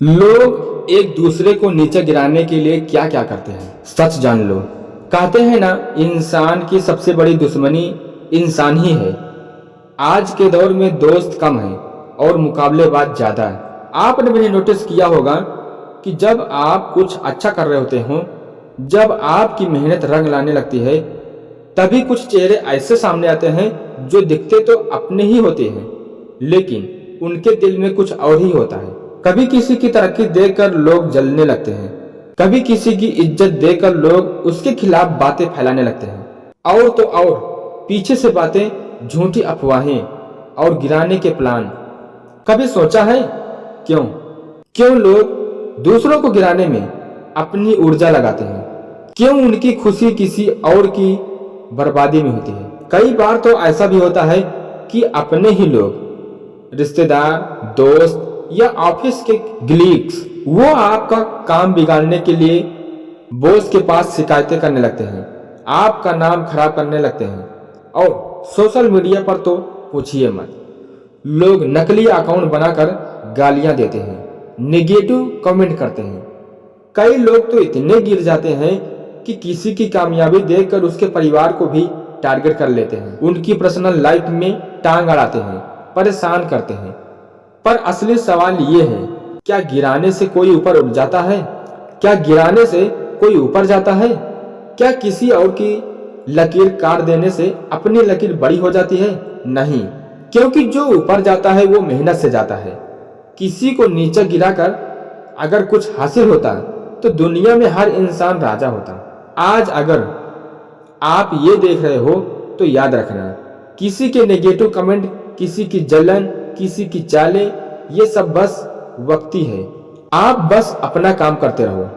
लोग एक दूसरे को नीचे गिराने के लिए क्या क्या करते हैं, सच जान लो। कहते हैं ना, इंसान की सबसे बड़ी दुश्मनी इंसान ही है। आज के दौर में दोस्त कम हैं और मुकाबलेबाज ज्यादा है। आपने भी नोटिस किया होगा कि जब आप कुछ अच्छा कर रहे होते हो, जब आपकी मेहनत रंग लाने लगती है, तभी कुछ चेहरे ऐसे सामने आते हैं जो दिखते तो अपने ही होते हैं, लेकिन उनके दिल में कुछ और ही होता है। कभी किसी की तरक्की देखकर लोग जलने लगते हैं, कभी किसी की इज्जत देखकर लोग उसके खिलाफ बातें फैलाने लगते हैं, और तो और पीछे से बातें, झूठी अफवाहें और गिराने के प्लान। कभी सोचा है क्यों क्यों लोग दूसरों को गिराने में अपनी ऊर्जा लगाते हैं? क्यों उनकी खुशी किसी और की बर्बादी में होती है? कई बार तो ऐसा भी होता है कि अपने ही लोग, रिश्तेदार, दोस्त या ऑफिस के गिलीग्स, वो आपका काम बिगाड़ने के लिए बॉस के पास शिकायतें करने लगते हैं, आपका नाम खराब करने लगते हैं, और सोशल मीडिया पर तो पूछिए मत। लोग नकली अकाउंट बनाकर गालियां देते हैं, नेगेटिव कमेंट करते हैं। कई लोग तो इतने गिर जाते हैं कि किसी की कामयाबी देखकर उसके परिवार को भी टारगेट कर लेते हैं, उनकी पर्सनल लाइफ में टांग अड़ाते हैं, परेशान करते हैं। पर असली सवाल ये है, क्या गिराने से कोई ऊपर उठ जाता है? क्या गिराने से कोई ऊपर जाता है? क्या किसी और की लकीर काट देने से अपनी लकीर बड़ी हो जाती है? नहीं, क्योंकि जो ऊपर जाता है वो मेहनत से जाता है। किसी को नीचे गिराकर अगर कुछ हासिल होता तो दुनिया में हर इंसान राजा होता। आज अगर आप ये देख रहे हो तो याद रखना, किसी के नेगेटिव कमेंट, किसी की जलन, किसी की चालें, ये सब बस वक्ती है। आप बस अपना काम करते रहो।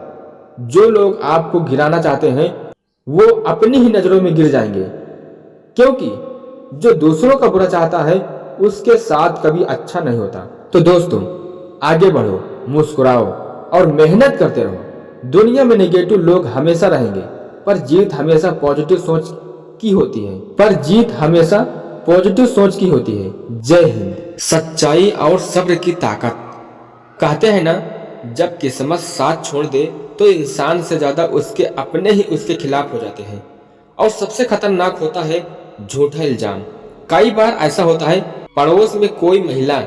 जो लोग आपको गिराना चाहते हैं वो अपनी ही नजरों में गिर जाएंगे, क्योंकि जो दूसरों का बुरा चाहता है उसके साथ कभी अच्छा नहीं होता। तो दोस्तों, आगे बढ़ो, मुस्कुराओ और मेहनत करते रहो। दुनिया में नेगेटिव लोग हमेशा रहेंगे, पर जीत हमेशा पॉजिटिव सोच की होती है। जय हिंद। सच्चाई और सब्र की ताकत। कहते हैं ना, जब किस्मत साथ छोड़ दे तो इंसान से ज्यादा उसके अपने ही उसके खिलाफ हो जाते हैं। और सबसे खतरनाक होता है झूठा इल्जाम। कई बार ऐसा होता है, पड़ोस में कोई महिला,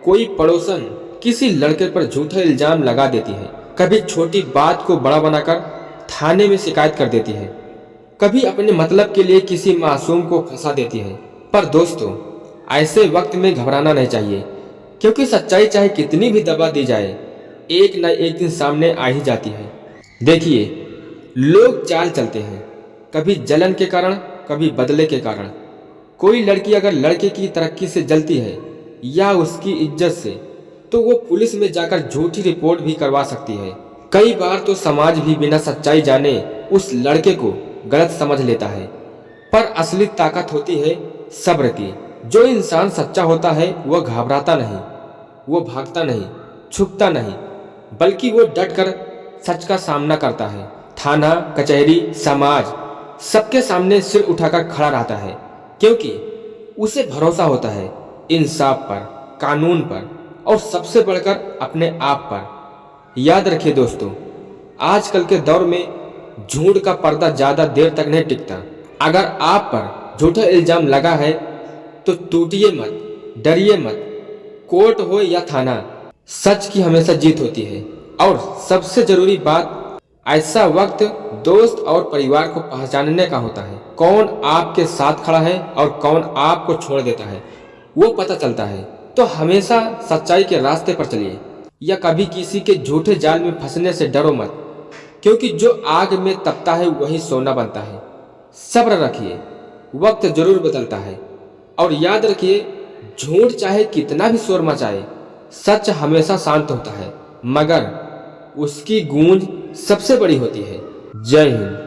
कोई पड़ोसन किसी लड़के पर झूठा इल्जाम लगा देती है। कभी छोटी बात को बड़ा बनाकर थाने में शिकायत कर देती है, कभी अपने मतलब के लिए किसी मासूम को फंसा देती है। पर दोस्तों, ऐसे वक्त में घबराना नहीं चाहिए, क्योंकि सच्चाई चाहे कितनी भी दबा दी जाए, एक न एक दिन सामने आ ही जाती है। देखिए, लोग चाल चलते हैं, कभी जलन के कारण, कभी बदले के कारण। कोई लड़की अगर लड़के की तरक्की से जलती है या उसकी इज्जत से, तो वो पुलिस में जाकर झूठी रिपोर्ट भी करवा सकती है। कई बार तो समाज भी बिना सच्चाई जाने उस लड़के को गलत समझ लेता है। पर असली ताकत होती है सब्र की। जो इंसान सच्चा होता है वह घबराता नहीं, वो भागता नहीं, छुपता नहीं, बल्कि वो डटकर सच का सामना करता है। थाना, कचहरी, समाज, सबके सामने सिर उठाकर खड़ा रहता है, क्योंकि उसे भरोसा होता है इंसाफ पर, कानून पर, और सबसे बढ़कर अपने आप पर। याद रखिए दोस्तों, आजकल के दौर में झूठ का पर्दा ज्यादा देर तक नहीं टिकता। अगर आप पर झूठा इल्जाम लगा है तो टूटिए मत, डरिए मत। कोर्ट हो या थाना, सच की हमेशा जीत होती है। और सबसे जरूरी बात, ऐसा वक्त दोस्त और परिवार को पहचानने का होता है। कौन आपके साथ खड़ा है और कौन आपको छोड़ देता है, वो पता चलता है। तो हमेशा सच्चाई के रास्ते पर चलिए, या कभी किसी के झूठे जाल में फंसने से डरो मत, क्योंकि जो आग में तपता है वही सोना बनता है। सब्र रखिए, वक्त जरूर बदलता है। और याद रखिए, झूठ चाहे कितना भी शोर मचाए, सच हमेशा शांत होता है, मगर उसकी गूंज सबसे बड़ी होती है। जय हिंद।